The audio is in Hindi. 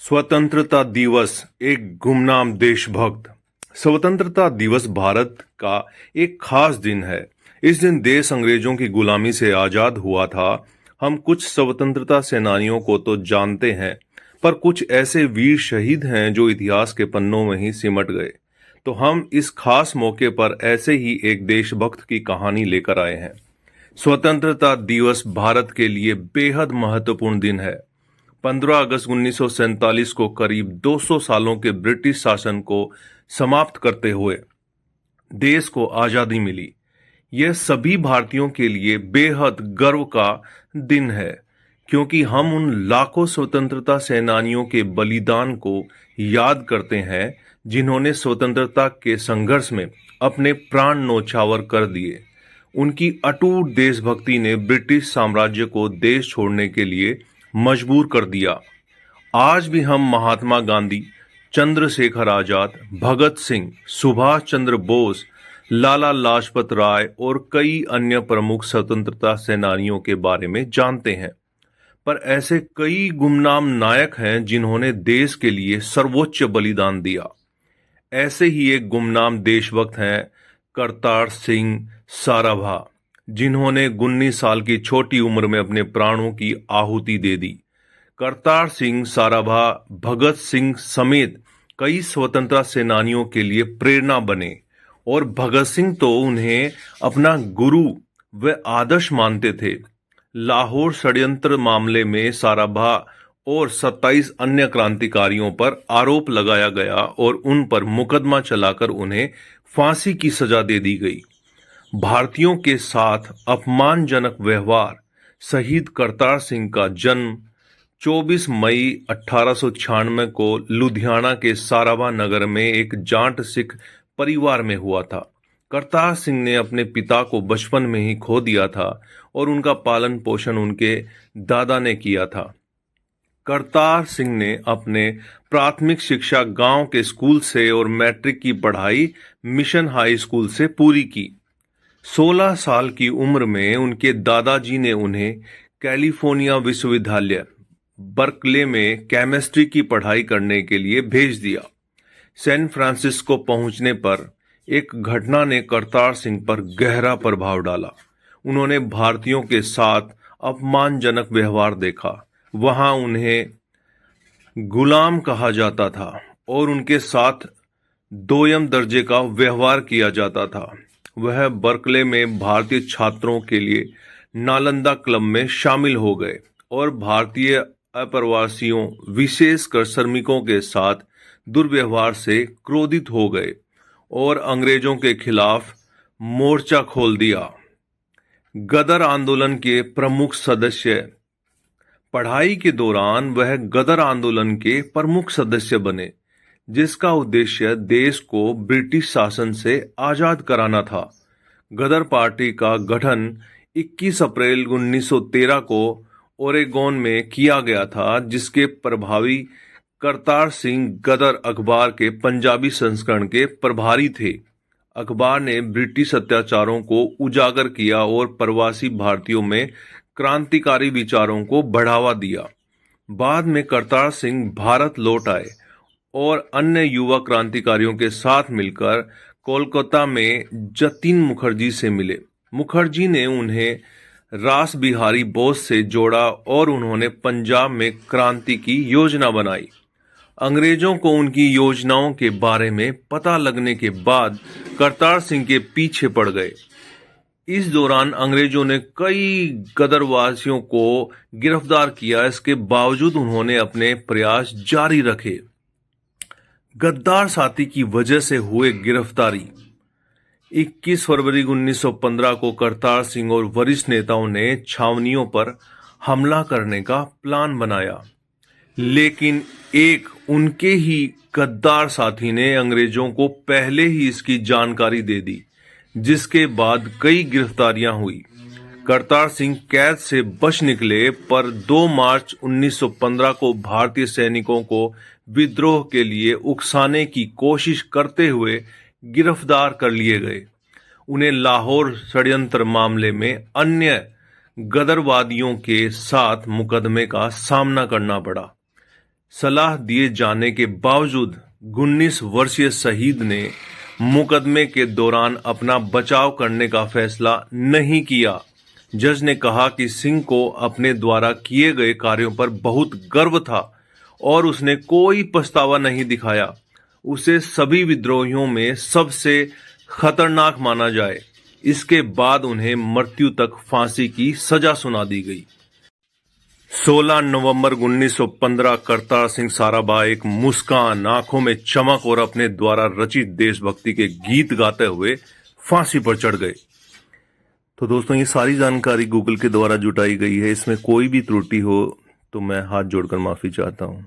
स्वतंत्रता दिवस एक गुमनाम देशभक्त। स्वतंत्रता दिवस भारत का एक खास दिन है। इस दिन देश अंग्रेजों की गुलामी से आजाद हुआ था। हम कुछ स्वतंत्रता सेनानियों को तो जानते हैं, पर कुछ ऐसे वीर शहीद हैं जो इतिहास के पन्नों में ही सिमट गए। तो हम इस खास मौके पर ऐसे ही एक देशभक्त की कहानी लेकर आए हैं। स्वतंत्रता दिवस भारत के लिए बेहद महत्वपूर्ण दिन है। 15 अगस्त 1947 को करीब 200 सालों के ब्रिटिश शासन को समाप्त करते हुए देश को आजादी मिली। यह सभी भारतीयों के लिए बेहद गर्व का दिन है, क्योंकि हम उन लाखों स्वतंत्रता सेनानियों के बलिदान को याद करते हैं जिन्होंने स्वतंत्रता के संघर्ष में अपने प्राण न्यौछावर कर दिए। उनकी अटूट देशभक्ति ने ब्रिटिश साम्राज्य को देश छोड़ने के लिए मजबूर कर दिया। आज भी हम महात्मा गांधी, चंद्रशेखर आजाद, भगत सिंह, सुभाष चंद्र बोस, लाला लाजपत राय और कई अन्य प्रमुख स्वतंत्रता सेनानियों के बारे में जानते हैं। पर ऐसे कई गुमनाम नायक हैं जिन्होंने देश के लिए सर्वोच्च बलिदान दिया। ऐसे ही एक गुमनाम देशभक्त हैं करतार सिंह साराभा, जिन्होंने 19 साल की छोटी उम्र में अपने प्राणों की आहुति दे दी। करतार सिंह साराभा भगत सिंह समेत कई स्वतंत्रता सेनानियों के लिए प्रेरणा बने, और भगत सिंह तो उन्हें अपना गुरु व आदर्श मानते थे। लाहौर षड्यंत्र मामले में साराभा और 27 अन्य क्रांतिकारियों पर आरोप लगाया गया और उन पर मुकदमा चलाकर उन्हें फांसी की सजा दे दी गई। भारतीयों के साथ अपमानजनक व्यवहार। शहीद करतार सिंह का जन्म 24 मई 1896 को लुधियाना के साराभा नगर में एक जाट सिख परिवार में हुआ था। करतार सिंह ने अपने पिता को बचपन में ही खो दिया था और उनका पालन पोषण उनके दादा ने किया था। करतार सिंह ने अपने प्राथमिक शिक्षा गांव के स्कूल से और मैट्रिक की पढ़ाई मिशन हाई स्कूल से पूरी की। 16 साल की उम्र में उनके दादाजी ने उन्हें कैलिफोर्निया विश्वविद्यालय बर्कले में केमिस्ट्री की पढ़ाई करने के लिए भेज दिया। सैन फ्रांसिस्को पहुंचने पर एक घटना ने करतार सिंह पर गहरा प्रभाव डाला। उन्होंने भारतीयों के साथ अपमानजनक व्यवहार देखा। वहां उन्हें गुलाम कहा जाता था और उनके साथ दोयम दर्जे का व्यवहार किया जाता था। वह बर्कले में भारतीय छात्रों के लिए नालंदा क्लब में शामिल हो गए और भारतीय अप्रवासियों, विशेषकर श्रमिकों के साथ दुर्व्यवहार से क्रोधित हो गए और अंग्रेजों के खिलाफ मोर्चा खोल दिया। गदर आंदोलन के प्रमुख सदस्य। पढ़ाई के दौरान वह गदर आंदोलन के प्रमुख सदस्य बने, जिसका उद्देश्य देश को ब्रिटिश शासन से आजाद कराना था। गदर पार्टी का गठन 21 अप्रैल 1913 को ओरेगोन में किया गया था, जिसके प्रभावी करतार सिंह गदर अखबार के पंजाबी संस्करण के प्रभारी थे। अखबार ने ब्रिटिश अत्याचारों को उजागर किया और प्रवासी भारतीयों में क्रांतिकारी विचारों को बढ़ावा दिया। बाद में करतार सिंह भारत लौट आए और अन्य युवा क्रांतिकारियों के साथ मिलकर कोलकाता में जतीन मुखर्जी से मिले। मुखर्जी ने उन्हें रास बिहारी बोस से जोड़ा और उन्होंने पंजाब में क्रांति की योजना बनाई। अंग्रेजों को उनकी योजनाओं के बारे में पता लगने के बाद करतार सिंह के पीछे पड़ गए। इस दौरान अंग्रेजों ने कई गदरवासियों को गिरफ्तार किया। इसके बावजूद उन्होंने अपने प्रयास जारी रखे। गद्दार साथी की वजह से हुए गिरफ्तारी। 21 फरवरी 1915 को करतार सिंह और वरिष्ठ नेताओं ने छावनियों पर हमला करने का प्लान बनाया, लेकिन एक उनके ही गद्दार साथी ने अंग्रेजों को पहले ही इसकी जानकारी दे दी, जिसके बाद कई गिरफ्तारियां हुई। करतार सिंह कैद से बच निकले, पर 2 मार्च 1915 को भारतीय सैनिकों को विद्रोह के लिए उकसाने की कोशिश करते हुए गिरफ्तार कर लिए गए। उन्हें लाहौर षड्यंत्र मामले में अन्य गदरवादियों के साथ मुकदमे का सामना करना पड़ा। सलाह दिए जाने के बावजूद 19 वर्षीय शहीद ने मुकदमे के दौरान अपना बचाव करने का फैसला नहीं किया। जज ने कहा कि सिंह को अपने द्वारा किए गए कार्यों पर बहुत गर्व था और उसने कोई पछतावा नहीं दिखाया। उसे सभी विद्रोहियों में सबसे खतरनाक माना जाए। इसके बाद उन्हें मृत्यु तक फांसी की सजा सुना दी गई। 16 नवंबर 1915 करतार सिंह साराभाई एक मुस्कान, आंखों में चमक और अपने द्वारा रचित देशभक्ति के गीत गाते हुए फांसी पर चढ़ गए। तो दोस्तों, ये सारी जानकारी गूगल के द्वारा जुटाई गई है। इसमें कोई भी त्रुटि हो तो मैं हाथ जोड़कर माफी चाहता हूं।